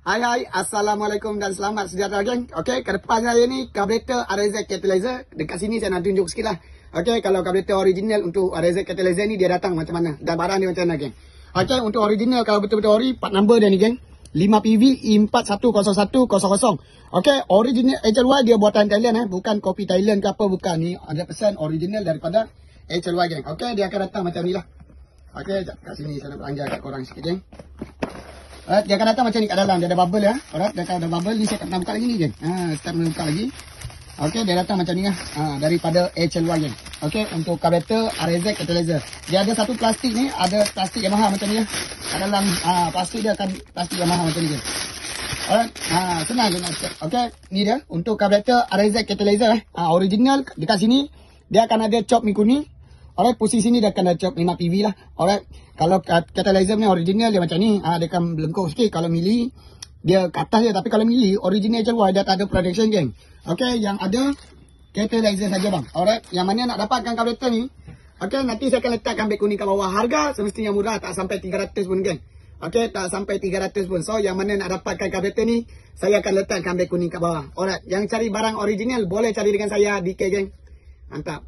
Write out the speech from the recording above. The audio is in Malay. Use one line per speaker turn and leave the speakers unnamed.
Hai, Assalamualaikum dan selamat sejahtera geng. Okey, ke depan saya ni karburator RZ Catalyzer. Dekat sini saya nak tunjuk sikit lah. Okey, kalau karburator original untuk RZ Catalyzer ni dia datang macam mana dan barang dia macam mana geng. Okey, untuk original kalau betul-betul ori, part number dia ni geng. 5PV E410100. Okey, original HLY dia buatan Thailand bukan kopi Thailand ke apa, bukan. Ni 100% original daripada HLY geng. Okey, dia akan datang macam ni lah. Okey, kat sini saya nak pelanggar kat korang sikit geng. Alright, dia akan datang macam ni kat dalam. Dia ada bubble ya. Alright, dia akan ada bubble. Ni saya tak pernah buka lagi ni geng. Start buka lagi. Okey, dia datang macam ni lah. Daripada HLY geng. Okey, untuk karburator RZ Catalyzer. Dia ada satu plastik ni, ada plastik Yamaha macam ni ya. Kat dalam plastik dia akan plastik Yamaha macam ni geng. Alright, senang je nak start. Okey, ni dia untuk karburator RZ Catalyzer original dekat sini dia akan ada chop mi kuning. Alright, posisi ni dia akan ada chop 5PV lah. Alright, kalau catalyzer ni original dia macam ni, dia akan belengkuk sikit. Kalau mili dia ke atas je, tapi kalau mili original HLY dia tak ada protection geng. Okey, yang ada catalyzer saja bang. Alright, yang mana nak dapatkan karburator ni? Okey, nanti saya akan letakkan beg kuning kat bawah. Harga semestinya murah, tak sampai 300 pun geng. Okey, tak sampai 300 pun. So yang mana nak dapatkan karburator ni, saya akan letakkan beg kuning kat bawah. Alright, yang cari barang original boleh cari dengan saya DK geng. Mantap.